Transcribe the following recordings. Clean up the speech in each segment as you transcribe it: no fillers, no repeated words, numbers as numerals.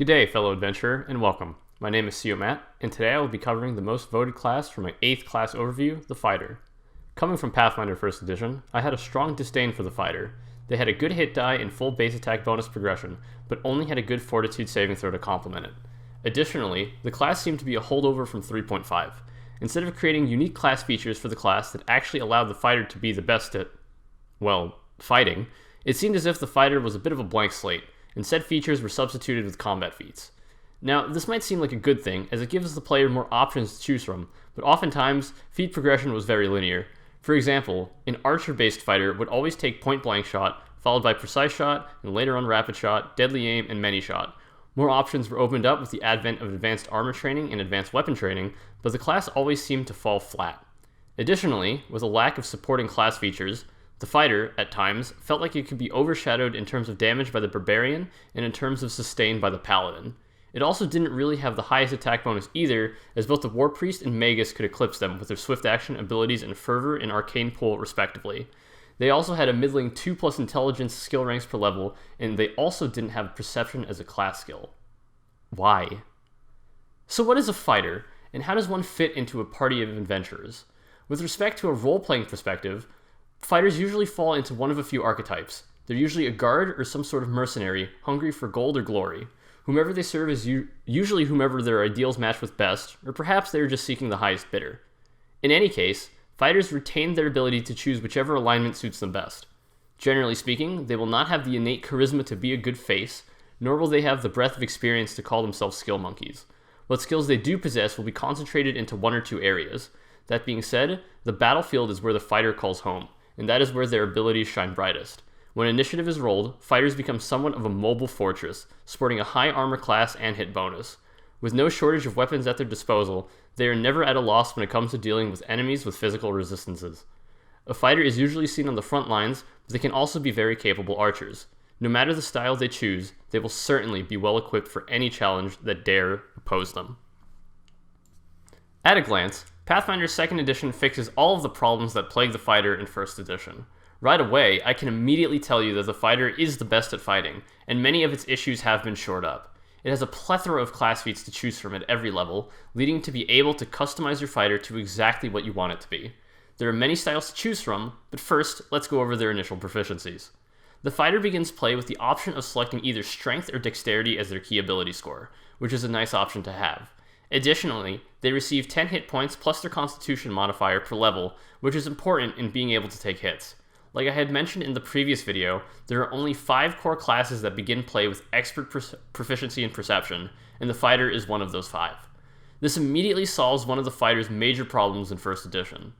G'day, fellow adventurer, and welcome. My name is Matt, and today I will be covering the most voted class for my 8th class overview, the Fighter. Coming from Pathfinder 1st Edition, I had a strong disdain for the Fighter. They had a good hit die and full base attack bonus progression, but only had a good fortitude saving throw to complement it. Additionally, the class seemed to be a holdover from 3.5. Instead of creating unique class features for the class that actually allowed the Fighter to be the best at, fighting, it seemed as if the Fighter was a bit of a blank slate, and said features were substituted with combat feats. Now, this might seem like a good thing, as it gives the player more options to choose from, but oftentimes, feat progression was very linear. For example, an archer-based fighter would always take point-blank shot, followed by precise shot, and later on rapid shot, deadly aim, and many shot. More options were opened up with the advent of advanced armor training and advanced weapon training, but the class always seemed to fall flat. Additionally, with a lack of supporting class features, the fighter, at times, felt like it could be overshadowed in terms of damage by the barbarian and in terms of sustain by the paladin. It also didn't really have the highest attack bonus either, as both the war priest and magus could eclipse them with their swift action abilities and fervor and arcane pull respectively. They also had a middling 2+ intelligence skill ranks per level, and they also didn't have perception as a class skill. Why? So what is a fighter, and how does one fit into a party of adventurers? With respect to a role-playing perspective, fighters usually fall into one of a few archetypes. They're usually a guard or some sort of mercenary, hungry for gold or glory. Whomever they serve is usually whomever their ideals match with best, or perhaps they're just seeking the highest bidder. In any case, fighters retain their ability to choose whichever alignment suits them best. Generally speaking, they will not have the innate charisma to be a good face, nor will they have the breadth of experience to call themselves skill monkeys. What skills they do possess will be concentrated into one or two areas. That being said, the battlefield is where the fighter calls home, and that is where their abilities shine brightest. When initiative is rolled, fighters become somewhat of a mobile fortress, sporting a high armor class and hit bonus. With no shortage of weapons at their disposal, they are never at a loss when it comes to dealing with enemies with physical resistances. A fighter is usually seen on the front lines, but they can also be very capable archers. No matter the style they choose, they will certainly be well equipped for any challenge that dare oppose them. At a glance, Pathfinder 2nd Edition fixes all of the problems that plague the fighter in 1st Edition. Right away, I can immediately tell you that the fighter is the best at fighting, and many of its issues have been shored up. It has a plethora of class feats to choose from at every level, leading to be able to customize your fighter to exactly what you want it to be. There are many styles to choose from, but first, let's go over their initial proficiencies. The fighter begins play with the option of selecting either strength or dexterity as their key ability score, which is a nice option to have. Additionally, they receive 10 hit points plus their constitution modifier per level, which is important in being able to take hits. Like I had mentioned in the previous video, there are only 5 core classes that begin play with expert proficiency in perception, and the fighter is one of those 5. This immediately solves one of the fighter's major problems in 1st Edition.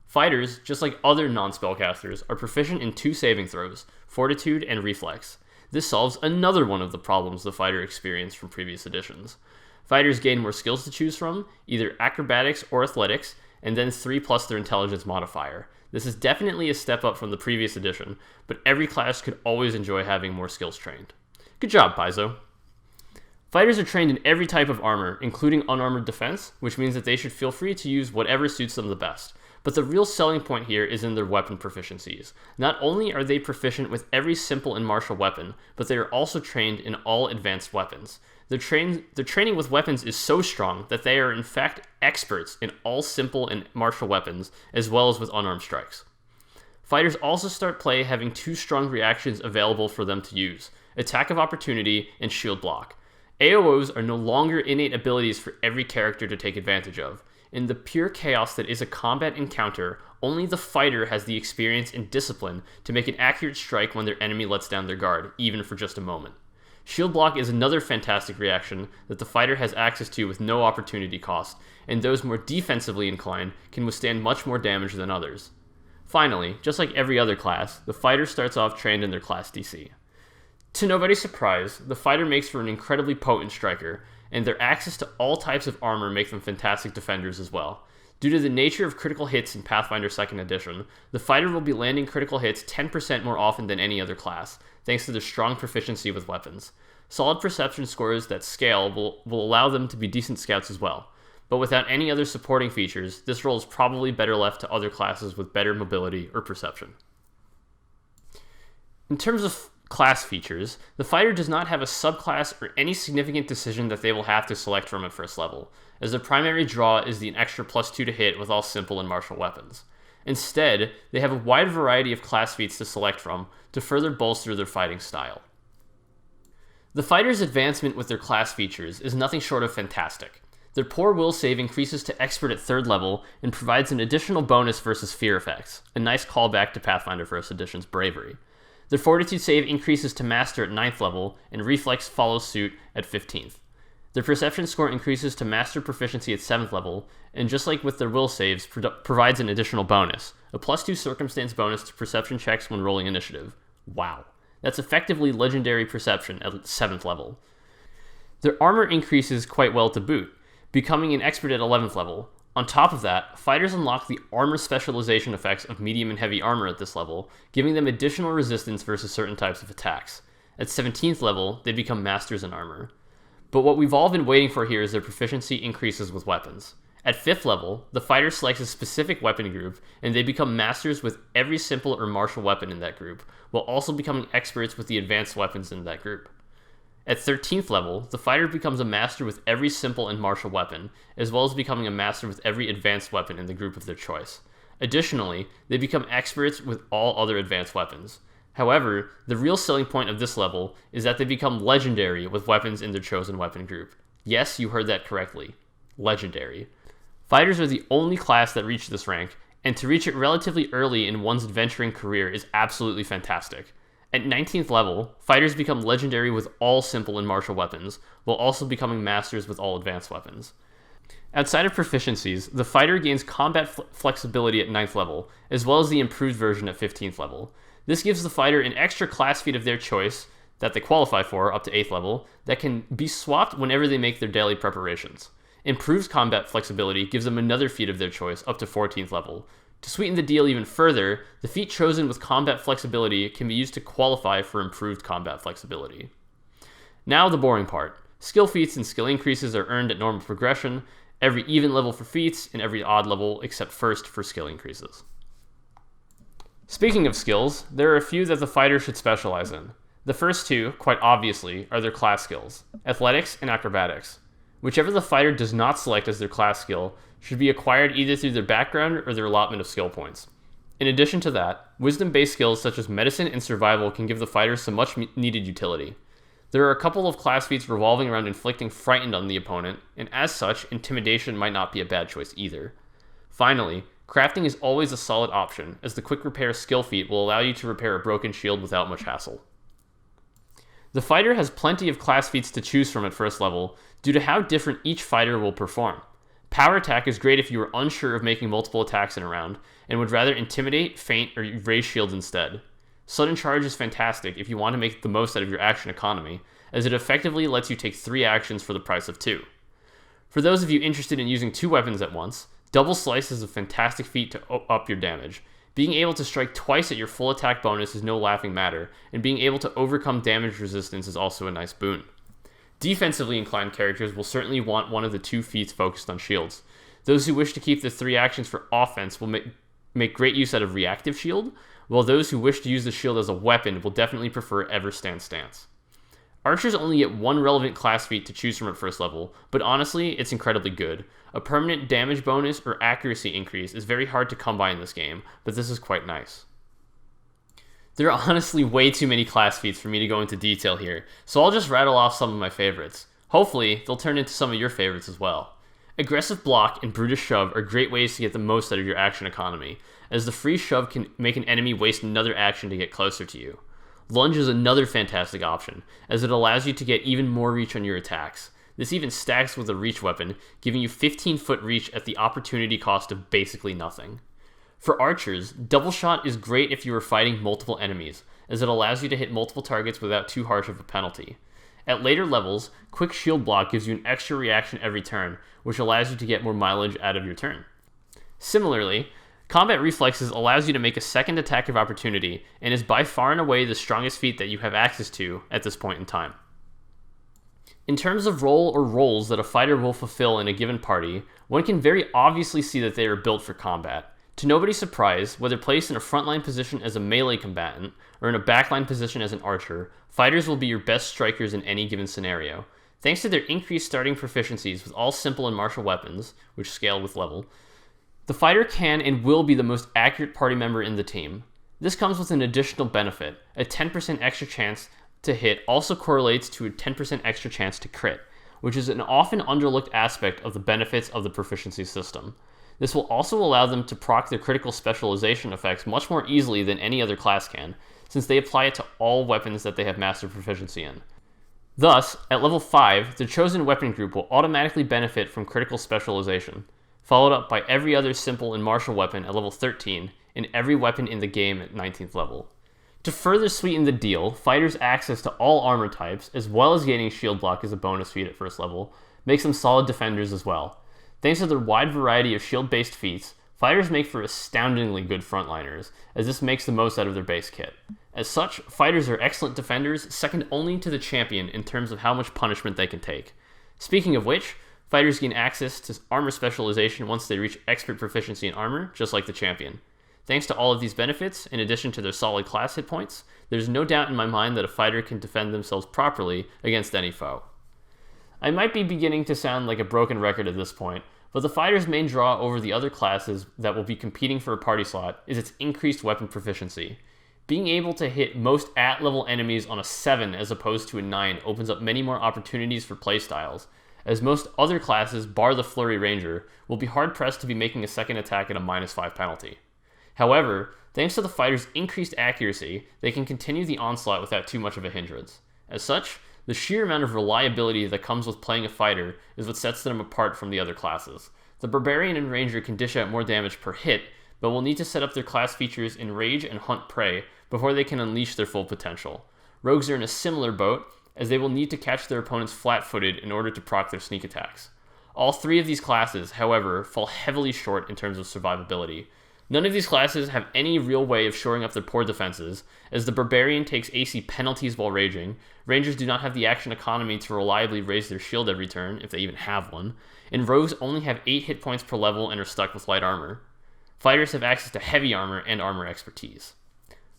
Fighters, just like other non-spellcasters, are proficient in 2 saving throws, fortitude and reflex. This solves another one of the problems the fighter experienced from previous editions. Fighters gain more skills to choose from, either acrobatics or athletics, and then 3+ their intelligence modifier. This is definitely a step up from the previous edition, but every class could always enjoy having more skills trained. Good job, Paizo. Fighters are trained in every type of armor, including unarmored defense, which means that they should feel free to use whatever suits them the best. But the real selling point here is in their weapon proficiencies. Not only are they proficient with every simple and martial weapon, but they are also trained in all advanced weapons. Their training with weapons is so strong that they are in fact experts in all simple and martial weapons, as well as with unarmed strikes. Fighters also start play having 2 strong reactions available for them to use: Attack of Opportunity and Shield Block. AOs are no longer innate abilities for every character to take advantage of. In the pure chaos that is a combat encounter, only the fighter has the experience and discipline to make an accurate strike when their enemy lets down their guard, even for just a moment. Shield Block is another fantastic reaction that the fighter has access to with no opportunity cost, and those more defensively inclined can withstand much more damage than others. Finally, just like every other class, the fighter starts off trained in their class DC. To nobody's surprise, the fighter makes for an incredibly potent striker, and their access to all types of armor make them fantastic defenders as well. Due to the nature of critical hits in Pathfinder 2nd Edition, the fighter will be landing critical hits 10% more often than any other class, thanks to their strong proficiency with weapons. Solid perception scores that scale will allow them to be decent scouts as well. But without any other supporting features, this role is probably better left to other classes with better mobility or perception. In terms of class features, the fighter does not have a subclass or any significant decision that they will have to select from at first level, as their primary draw is the extra +2 to hit with all simple and martial weapons. Instead, they have a wide variety of class feats to select from to further bolster their fighting style. The fighter's advancement with their class features is nothing short of fantastic. Their poor will save increases to expert at 3rd level and provides an additional bonus versus fear effects, a nice callback to Pathfinder 1st Edition's bravery. Their fortitude save increases to master at 9th level, and reflex follows suit at 15th. Their perception score increases to master proficiency at 7th level, and just like with their will saves, provides an additional bonus, a +2 circumstance bonus to perception checks when rolling initiative. Wow. That's effectively legendary perception at 7th level. Their armor increases quite well to boot, becoming an expert at 11th level. On top of that, fighters unlock the armor specialization effects of medium and heavy armor at this level, giving them additional resistance versus certain types of attacks. At 17th level, they become masters in armor. But what we've all been waiting for here is their proficiency increases with weapons. At 5th level, the fighter selects a specific weapon group, and they become masters with every simple or martial weapon in that group, while also becoming experts with the advanced weapons in that group. At 13th level, the fighter becomes a master with every simple and martial weapon, as well as becoming a master with every advanced weapon in the group of their choice. Additionally, they become experts with all other advanced weapons. However, the real selling point of this level is that they become legendary with weapons in their chosen weapon group. Yes, you heard that correctly. Legendary. Fighters are the only class that reach this rank, and to reach it relatively early in one's adventuring career is absolutely fantastic. At 19th level, fighters become legendary with all simple and martial weapons, while also becoming masters with all advanced weapons. Outside of proficiencies, the fighter gains combat flexibility at 9th level, as well as the improved version at 15th level. This gives the fighter an extra class feat of their choice, that they qualify for up to 8th level, that can be swapped whenever they make their daily preparations. Improved combat flexibility gives them another feat of their choice up to 14th level. To sweeten the deal even further, the feat chosen with combat flexibility can be used to qualify for improved combat flexibility. Now the boring part. Skill feats and skill increases are earned at normal progression, every even level for feats, and every odd level except 1st for skill increases. Speaking of skills, there are a few that the fighter should specialize in. The first two, quite obviously, are their class skills, athletics and acrobatics. Whichever the fighter does not select as their class skill should be acquired either through their background or their allotment of skill points. In addition to that, wisdom-based skills such as medicine and survival can give the fighter some much-needed utility. There are a couple of class feats revolving around inflicting frightened on the opponent, and as such, intimidation might not be a bad choice either. Finally, crafting is always a solid option, as the quick repair skill feat will allow you to repair a broken shield without much hassle. The fighter has plenty of class feats to choose from at first level due to how different each fighter will perform. Power attack is great if you are unsure of making multiple attacks in a round, and would rather intimidate, feint, or raise shields instead. Sudden charge is fantastic if you want to make the most out of your action economy, as it effectively lets you take 3 actions for the price of 2. For those of you interested in using 2 weapons at once, double slice is a fantastic feat to up your damage. Being able to strike twice at your full attack bonus is no laughing matter, and being able to overcome damage resistance is also a nice boon. Defensively inclined characters will certainly want one of the 2 feats focused on shields. Those who wish to keep the 3 actions for offense will make great use out of reactive shield, while those who wish to use the shield as a weapon will definitely prefer ever stand stance. Archers only get 1 relevant class feat to choose from at first level, but honestly, it's incredibly good. A permanent damage bonus or accuracy increase is very hard to come by in this game, but this is quite nice. There are honestly way too many class feats for me to go into detail here, so I'll just rattle off some of my favorites. Hopefully, they'll turn into some of your favorites as well. Aggressive block and brutish shove are great ways to get the most out of your action economy, as the free shove can make an enemy waste another action to get closer to you. Lunge is another fantastic option, as it allows you to get even more reach on your attacks. This even stacks with a reach weapon, giving you 15-foot reach at the opportunity cost of basically nothing. For archers, double shot is great if you are fighting multiple enemies, as it allows you to hit multiple targets without too harsh of a penalty. At later levels, quick shield block gives you an extra reaction every turn, which allows you to get more mileage out of your turn. Similarly, combat reflexes allows you to make a second attack of opportunity, and is by far and away the strongest feat that you have access to at this point in time. In terms of role or roles that a fighter will fulfill in a given party, one can very obviously see that they are built for combat. To nobody's surprise, whether placed in a frontline position as a melee combatant or in a backline position as an archer, fighters will be your best strikers in any given scenario. Thanks to their increased starting proficiencies with all simple and martial weapons, which scale with level, the fighter can and will be the most accurate party member in the team. This comes with an additional benefit. A 10% extra chance to hit also correlates to a 10% extra chance to crit, which is an often underlooked aspect of the benefits of the proficiency system. This will also allow them to proc their critical specialization effects much more easily than any other class can, since they apply it to all weapons that they have master proficiency in. Thus, at level 5, the chosen weapon group will automatically benefit from critical specialization, followed up by every other simple and martial weapon at level 13, and every weapon in the game at 19th level. To further sweeten the deal, fighters' access to all armor types, as well as gaining shield block as a bonus feat at first level, makes them solid defenders as well. Thanks to their wide variety of shield-based feats, fighters make for astoundingly good frontliners, as this makes the most out of their base kit. As such, fighters are excellent defenders, second only to the champion in terms of how much punishment they can take. Speaking of which, fighters gain access to armor specialization once they reach expert proficiency in armor, just like the champion. Thanks to all of these benefits, in addition to their solid class hit points, there's no doubt in my mind that a fighter can defend themselves properly against any foe. I might be beginning to sound like a broken record at this point, but the fighter's main draw over the other classes that will be competing for a party slot is its increased weapon proficiency. Being able to hit most at-level enemies on a 7 as opposed to a 9 opens up many more opportunities for playstyles, as most other classes, bar the Flurry Ranger, will be hard-pressed to be making a second attack at a -5 penalty. However, thanks to the fighter's increased accuracy, they can continue the onslaught without too much of a hindrance. As such, the sheer amount of reliability that comes with playing a fighter is what sets them apart from the other classes. The Barbarian and Ranger can dish out more damage per hit, but will need to set up their class features in Rage and Hunt Prey before they can unleash their full potential. Rogues are in a similar boat, as they will need to catch their opponents flat-footed in order to proc their sneak attacks. All three of these classes, however, fall heavily short in terms of survivability. None of these classes have any real way of shoring up their poor defenses, as the Barbarian takes AC penalties while raging, Rangers do not have the action economy to reliably raise their shield every turn, if they even have one, and Rogues only have 8 hit points per level and are stuck with light armor. Fighters have access to heavy armor and armor expertise.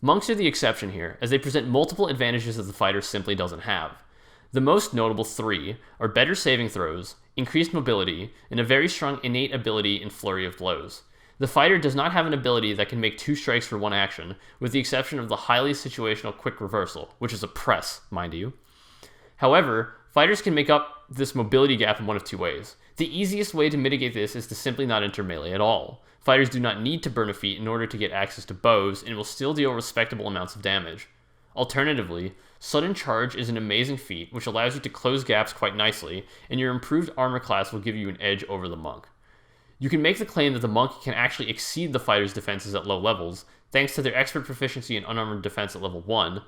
Monks are the exception here, as they present multiple advantages that the fighter simply doesn't have. The most notable 3 are better saving throws, increased mobility, and a very strong innate ability in Flurry of Blows. The fighter does not have an ability that can make 2 strikes for 1 action, with the exception of the highly situational quick reversal, which is a press, mind you. However, fighters can make up this mobility gap in one of 2 ways. The easiest way to mitigate this is to simply not enter melee at all. Fighters do not need to burn a feat in order to get access to bows, and will still deal respectable amounts of damage. Alternatively, Sudden Charge is an amazing feat which allows you to close gaps quite nicely, and your improved armor class will give you an edge over the monk. You can make the claim that the monk can actually exceed the fighter's defenses at low levels, thanks to their expert proficiency in unarmored defense at level 1,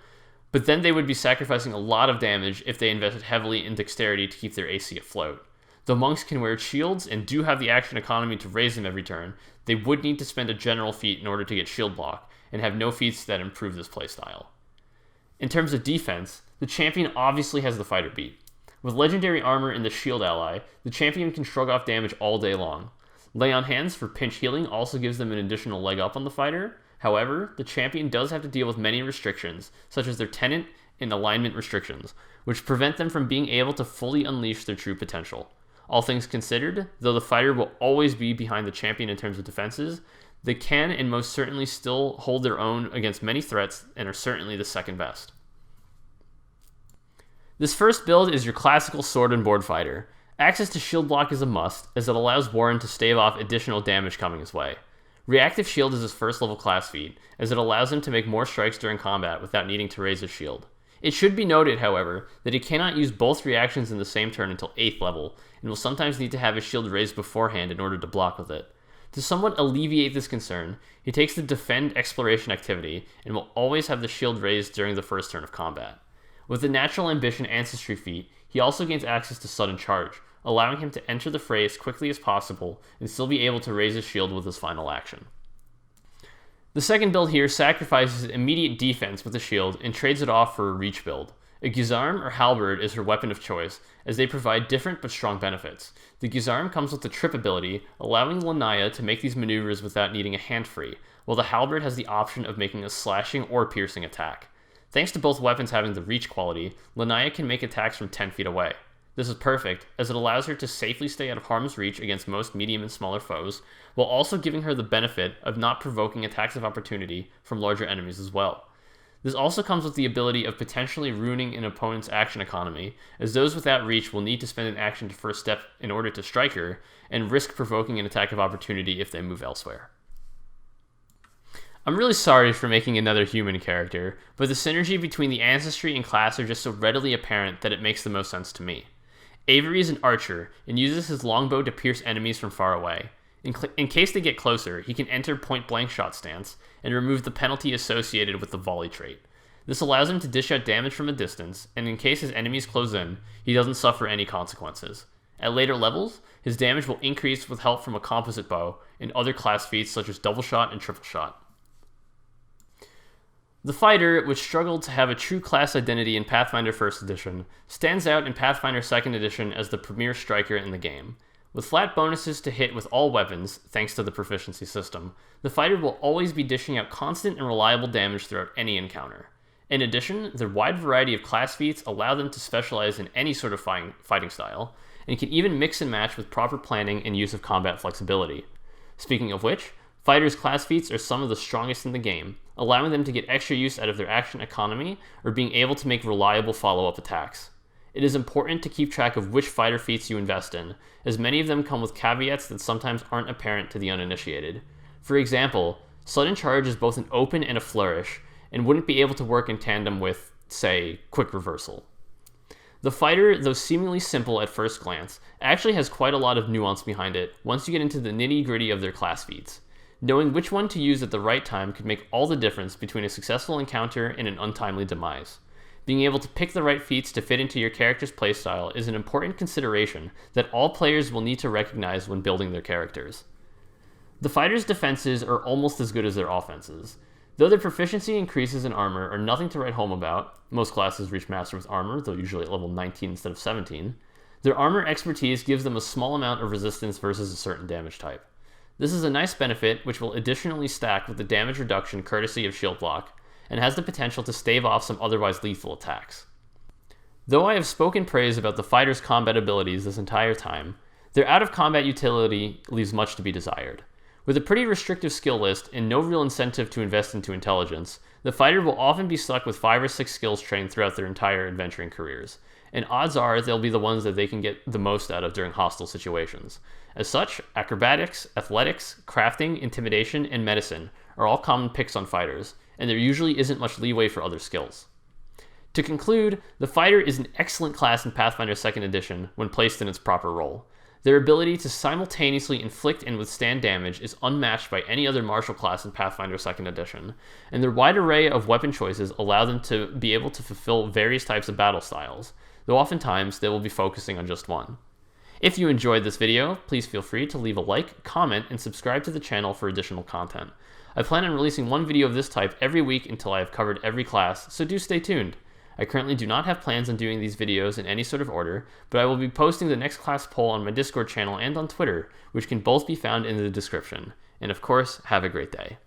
but then they would be sacrificing a lot of damage if they invested heavily in dexterity to keep their AC afloat. Though monks can wear shields and do have the action economy to raise them every turn, they would need to spend a general feat in order to get shield block, and have no feats that improve this playstyle. In terms of defense, the champion obviously has the fighter beat. With legendary armor and the shield ally, the champion can shrug off damage all day long. Lay on Hands for pinch healing also gives them an additional leg up on the fighter. However, the champion does have to deal with many restrictions, such as their tenant and alignment restrictions, which prevent them from being able to fully unleash their true potential. All things considered, though the fighter will always be behind the champion in terms of defenses, they can and most certainly still hold their own against many threats and are certainly the second best. This first build is your classical sword and board fighter. Access to shield block is a must, as it allows Warren to stave off additional damage coming his way. Reactive shield is his first level class feat, as it allows him to make more strikes during combat without needing to raise his shield. It should be noted, however, that he cannot use both reactions in the same turn until 8th level, and will sometimes need to have his shield raised beforehand in order to block with it. To somewhat alleviate this concern, he takes the defend exploration activity, and will always have the shield raised during the first turn of combat. With the Natural Ambition Ancestry feat, he also gains access to Sudden Charge, allowing him to enter the fray as quickly as possible and still be able to raise his shield with his final action. The second build here sacrifices immediate defense with the shield and trades it off for a reach build. A Gizarm or Halberd is her weapon of choice, as they provide different but strong benefits. The Gizarm comes with the Trip ability, allowing Lanaya to make these maneuvers without needing a hand free, while the Halberd has the option of making a slashing or piercing attack. Thanks to both weapons having the reach quality, Lanaya can make attacks from 10 feet away. This is perfect, as it allows her to safely stay out of harm's reach against most medium and smaller foes, while also giving her the benefit of not provoking attacks of opportunity from larger enemies as well. This also comes with the ability of potentially ruining an opponent's action economy, as those without reach will need to spend an action to first step in order to strike her, and risk provoking an attack of opportunity if they move elsewhere. I'm really sorry for making another human character, but the synergy between the ancestry and class are just so readily apparent that it makes the most sense to me. Avery is an archer, and uses his longbow to pierce enemies from far away. In case they get closer, he can enter point-blank shot stance, and remove the penalty associated with the volley trait. This allows him to dish out damage from a distance, and in case his enemies close in, he doesn't suffer any consequences. At later levels, his damage will increase with help from a composite bow, and other class feats such as double shot and triple shot. The fighter, which struggled to have a true class identity in Pathfinder 1st Edition, stands out in Pathfinder 2nd Edition as the premier striker in the game. With flat bonuses to hit with all weapons, thanks to the proficiency system, the fighter will always be dishing out constant and reliable damage throughout any encounter. In addition, their wide variety of class feats allow them to specialize in any sort of fighting style, and can even mix and match with proper planning and use of combat flexibility. Speaking of which, fighters' class feats are some of the strongest in the game, allowing them to get extra use out of their action economy or being able to make reliable follow-up attacks. It is important to keep track of which fighter feats you invest in, as many of them come with caveats that sometimes aren't apparent to the uninitiated. For example, Sudden Charge is both an open and a flourish, and wouldn't be able to work in tandem with, say, Quick Reversal. The fighter, though seemingly simple at first glance, actually has quite a lot of nuance behind it once you get into the nitty-gritty of their class feats. Knowing which one to use at the right time could make all the difference between a successful encounter and an untimely demise. Being able to pick the right feats to fit into your character's playstyle is an important consideration that all players will need to recognize when building their characters. The fighter's defenses are almost as good as their offenses. Though their proficiency increases in armor are nothing to write home about, most classes reach Master with Armor, though usually at level 19 instead of 17, their armor expertise gives them a small amount of resistance versus a certain damage type. This is a nice benefit which will additionally stack with the damage reduction courtesy of Shield Block, and has the potential to stave off some otherwise lethal attacks. Though I have spoken praise about the fighter's combat abilities this entire time, their out-of-combat utility leaves much to be desired. With a pretty restrictive skill list and no real incentive to invest into intelligence, the fighter will often be stuck with 5 or 6 skills trained throughout their entire adventuring careers, and odds are they'll be the ones that they can get the most out of during hostile situations. As such, acrobatics, athletics, crafting, intimidation, and medicine are all common picks on fighters, and there usually isn't much leeway for other skills. To conclude, the fighter is an excellent class in Pathfinder 2nd Edition when placed in its proper role. Their ability to simultaneously inflict and withstand damage is unmatched by any other martial class in Pathfinder 2nd Edition, and their wide array of weapon choices allow them to be able to fulfill various types of battle styles, though oftentimes they will be focusing on just one. If you enjoyed this video, please feel free to leave a like, comment, and subscribe to the channel for additional content. I plan on releasing one video of this type every week until I have covered every class, so do stay tuned. I currently do not have plans on doing these videos in any sort of order, but I will be posting the next class poll on my Discord channel and on Twitter, which can both be found in the description. And of course, have a great day.